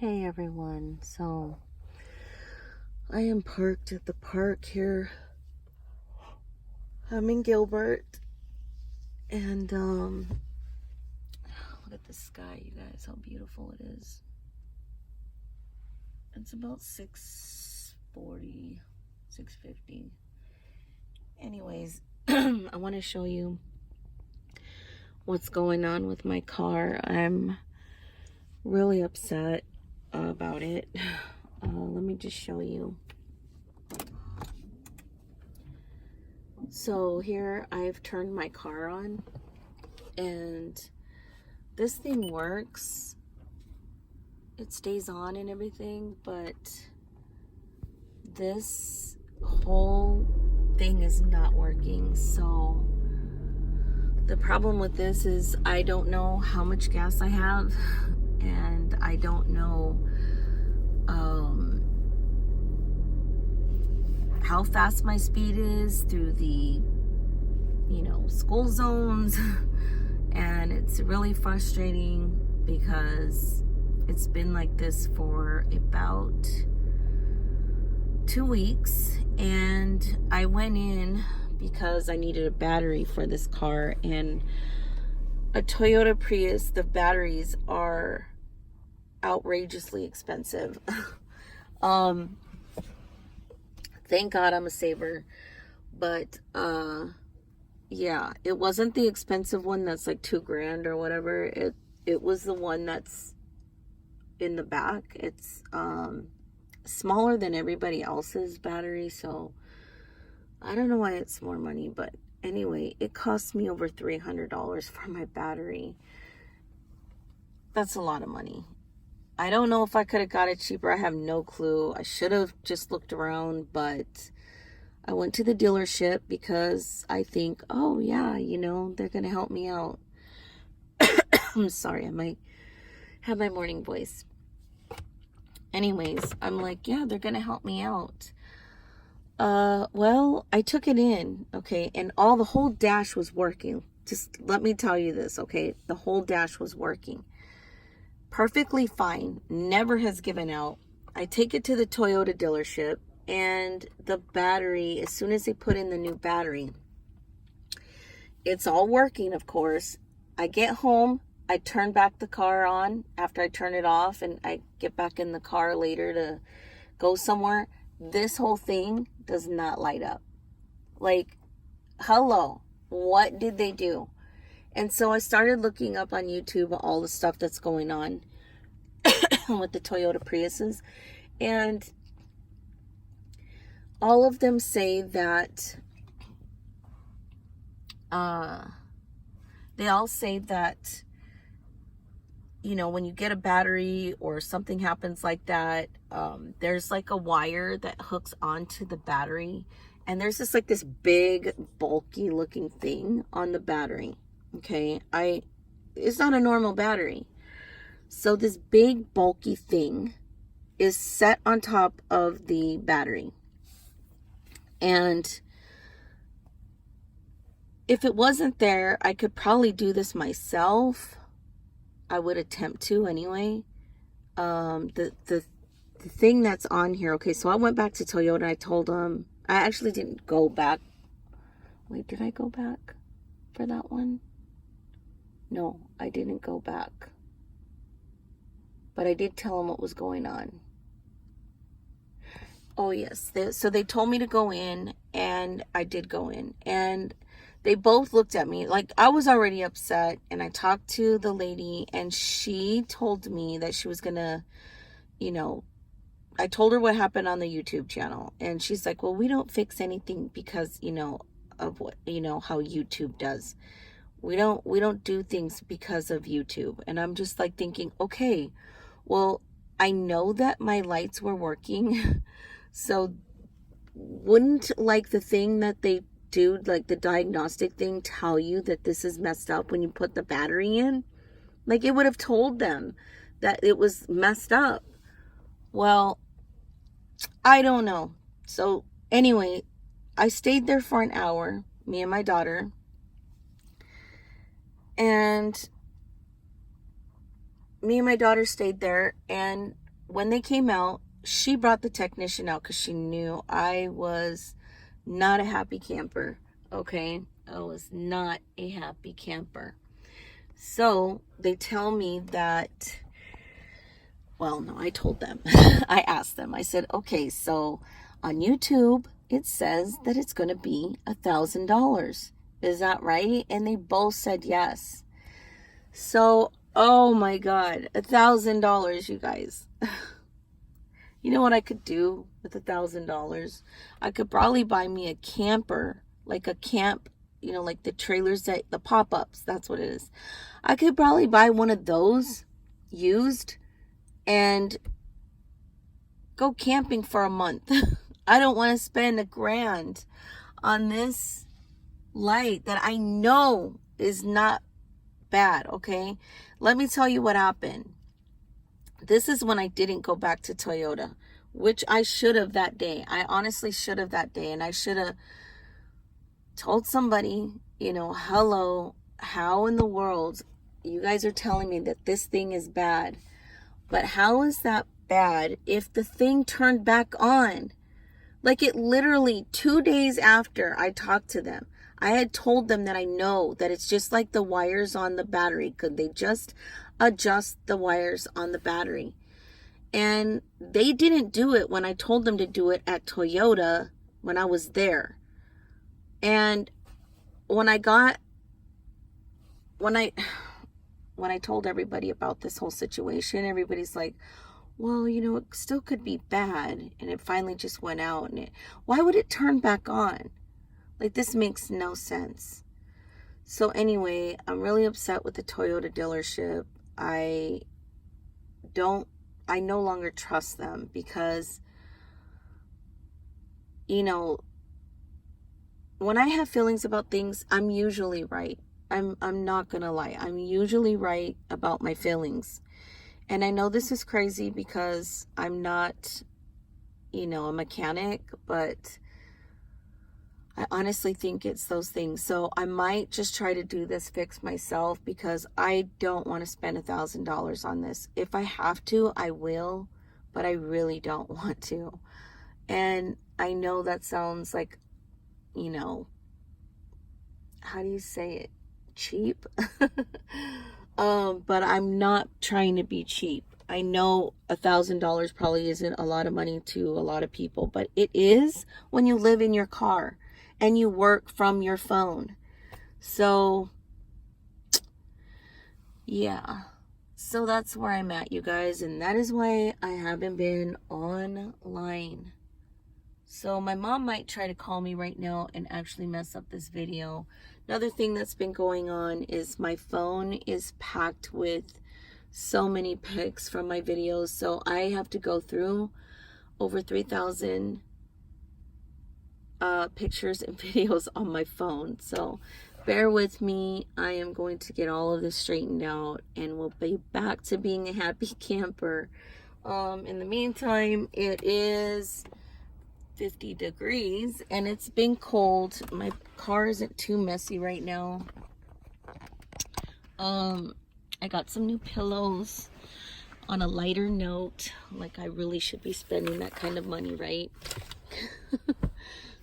Hey everyone, so I am parked at the park here. I'm in Gilbert, and look at the sky, you guys, how beautiful it is. It's about 6:40, 6:50. Anyways, I want to show you what's going on with my car. I'm really upset about it. Let me just show you. So here I've turned my car on, and this thing works. It stays on and everything, but this whole thing is not working. So the problem with this is I don't know how much gas I have, and I don't know how fast my speed is through the school zones. And it's really frustrating because it's been like this for about 2 weeks, and I went in because I needed a battery for this car, and a Toyota Prius, the batteries are outrageously expensive. Thank God I'm a saver, but yeah, it wasn't the expensive one that's like $2,000 or whatever. It was the one that's in the back. It's smaller than everybody else's battery, so I don't know why it's more money, but anyway, it cost me over $300 for my battery. That's a lot of money. I don't know if I could have got it cheaper. I have no clue. I should have just looked around, but I went to the dealership because I think, oh yeah, they're gonna help me out. I'm sorry, I might have my morning voice. Anyways, I'm like, yeah, they're gonna help me out. Well, I took it in, okay, and the whole dash was working. Just let me tell you this, okay? The whole dash was working perfectly fine, never has given out. I take it to the Toyota dealership, and the battery, as soon as they put in the new battery, it's all working, of course. I get home, I turn back the car on after I turn it off, and I get back in the car later to go somewhere. This whole thing does not light up. Like, hello, what did they do? And so I started looking up on YouTube all the stuff that's going on with the Toyota Priuses, and all of them say that they all say that when you get a battery or something happens like that, there's like a wire that hooks onto the battery, and there's this big bulky looking thing on the battery. Okay, it's not a normal battery. So this big bulky thing is set on top of the battery. And if it wasn't there, I could probably do this myself. I would attempt to anyway. The thing that's on here, okay, so I went back to Toyota and I told them, I actually didn't go back. Wait, did I go back for that one? No, I didn't go back. But I did tell them what was going on. Oh, yes. So they told me to go in, and I did go in. And they both looked at me like I was already upset. And I talked to the lady, and she told me that she was going to, I told her what happened on the YouTube channel. And she's like, well, we don't fix anything because, of what, how YouTube does. We don't do things because of YouTube. And I'm just like thinking, okay, well, I know that my lights were working. So wouldn't like the thing that they do, like the diagnostic thing, tell you that this is messed up when you put the battery in? Like, it would have told them that it was messed up. Well, I don't know. So anyway, I stayed there for an hour, me and my daughter. And me and my daughter stayed there, and when they came out, she brought the technician out because she knew I was not a happy camper. Okay, I was not a happy camper. So they tell me that, well, no, I told them. I asked them. I said, okay, so on YouTube it says that it's going to be $1,000. Is that right? And they both said yes. So, oh my God, $1,000, you guys. You know what I could do with $1,000? I could probably buy me a camper, like a camp, you know, like the trailers that the pop-ups. That's what it is. I could probably buy one of those used and go camping for a month. I don't want to spend $1,000 on this light that I know is not bad. Okay, let me tell you what happened. This is when I didn't go back to Toyota, which I should have that day. I honestly should have that day, and I should have told somebody, you know, hello, how in the world you guys are telling me that this thing is bad, but how is that bad if the thing turned back on? Like, it literally 2 days after I talked to them, I had told them that I know that it's just like the wires on the battery. Could they just adjust the wires on the battery? And they didn't do it when I told them to do it at Toyota when I was there. And when I told everybody about this whole situation, everybody's like, well, you know, it still could be bad. And it finally just went out. And why would it turn back on? Like, this makes no sense. So anyway, I'm really upset with the Toyota dealership. I no longer trust them because, you know, when I have feelings about things, I'm usually right. I'm not gonna lie. I'm usually right about my feelings. And I know this is crazy because I'm not, you know, a mechanic, but I honestly think it's those things. So I might just try to do this fix myself because I don't want to spend $1,000 on this. If I have to, I will, but I really don't want to. And I know that sounds like, you know, how do you say it? Cheap. But I'm not trying to be cheap. I know $1,000 probably isn't a lot of money to a lot of people, but it is when you live in your car and you work from your phone. So, yeah. So that's where I'm at, you guys. And that is why I haven't been online. So my mom might try to call me right now and actually mess up this video. Another thing that's been going on is my phone is packed with so many pics from my videos. So I have to go through over 3,000 pictures and videos on my phone. So bear with me. I am going to get all of this straightened out and we'll be back to being a happy camper. In the meantime, it is 50 degrees and it's been cold. My car isn't too messy right now. I got some new pillows on a lighter note. Like, I really should be spending that kind of money, right?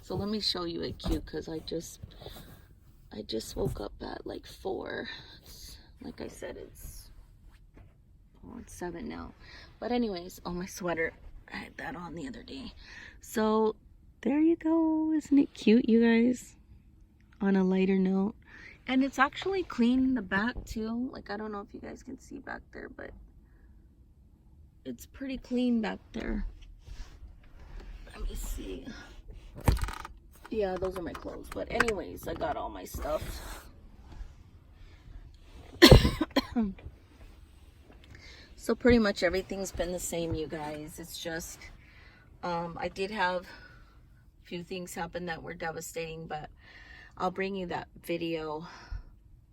So let me show you it cute because I just woke up at like 4. Like I said, it's 7 now. But anyways, oh, my sweater, I had that on the other day. So there you go. Isn't it cute, you guys? On a lighter note. And it's actually clean in the back too. Like, I don't know if you guys can see back there, but it's pretty clean back there. Let me see. Yeah, those are my clothes. But anyways, I got all my stuff. So pretty much everything's been the same, you guys. It's just, I did have a few things happen that were devastating, but I'll bring you that video.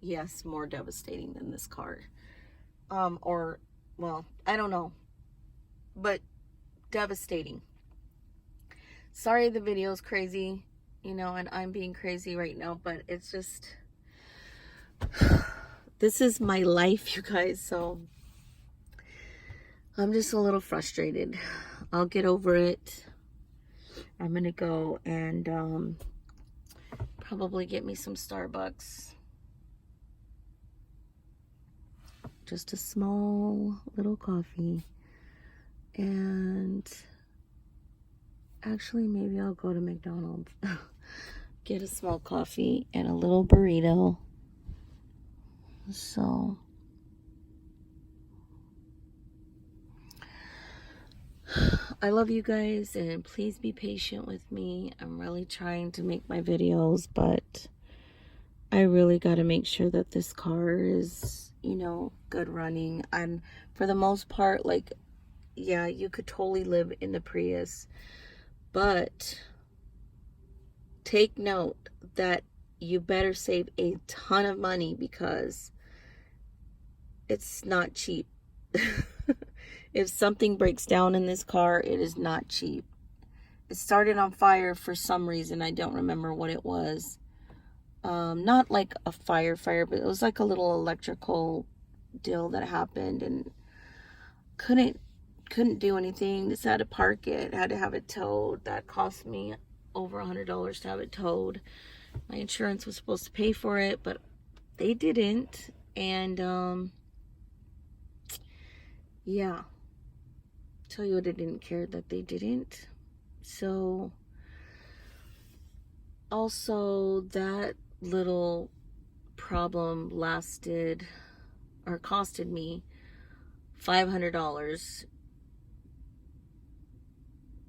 Yes, more devastating than this car. Or, well, I don't know. But devastating. Sorry the video's crazy, you know, and I'm being crazy right now, but it's just, this is my life, you guys. So I'm just a little frustrated. I'll get over it. I'm gonna go and probably get me some Starbucks. Just a small little coffee. And actually, maybe I'll go to McDonald's. Get a small coffee and a little burrito. So I love you guys, and please be patient with me. I'm really trying to make my videos, but I really got to make sure that this car is, you know, good running. And for the most part, like, yeah, you could totally live in the Prius, but take note that you better save a ton of money because it's not cheap. If something breaks down in this car, it is not cheap. It started on fire for some reason. I don't remember what it was. Not like a fire, but it was like a little electrical deal that happened, and couldn't do anything. Just had to park it, had to have it towed. That cost me over $100 to have it towed. My insurance was supposed to pay for it, but they didn't. And yeah, Toyota didn't care that they didn't. So also that little problem lasted or costed me $500.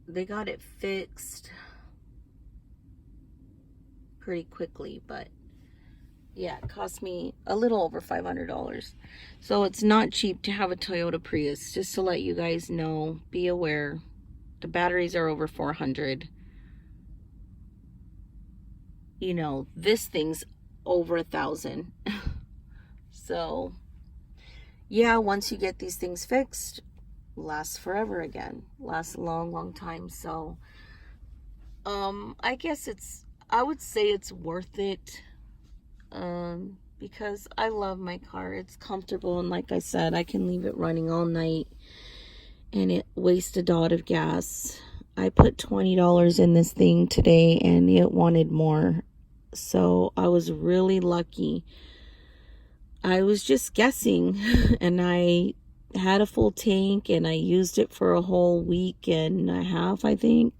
They got it fixed pretty quickly, but yeah, it cost me a little over $500. So it's not cheap to have a Toyota Prius. Just to let you guys know, be aware. The batteries are over 400. You know, this thing's over 1,000. So yeah, once you get these things fixed, lasts forever again. Lasts a long time. So I guess I would say it's worth it. Because I love my car. It's comfortable, and like I said, I can leave it running all night and it wastes a dot of gas. I put $20 in this thing today and it wanted more. So I was really lucky. I was just guessing and I had a full tank and I used it for a whole week and a half, I think.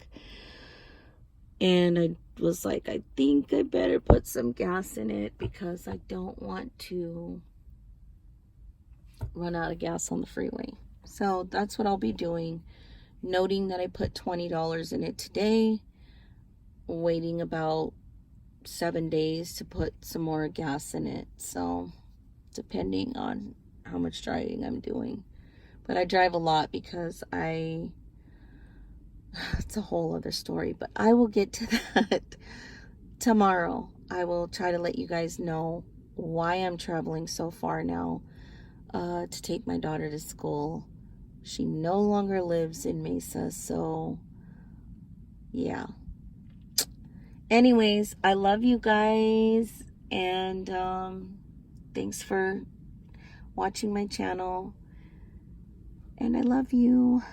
And I was like, I think I better put some gas in it because I don't want to run out of gas on the freeway. So that's what I'll be doing. Noting that I put $20 in it today. Waiting about 7 days to put some more gas in it. So depending on how much driving I'm doing. But I drive a lot because it's a whole other story, but I will get to that tomorrow. I will try to let you guys know why I'm traveling so far now to take my daughter to school. She no longer lives in Mesa, so yeah. Anyways, I love you guys, and thanks for watching my channel, and I love you.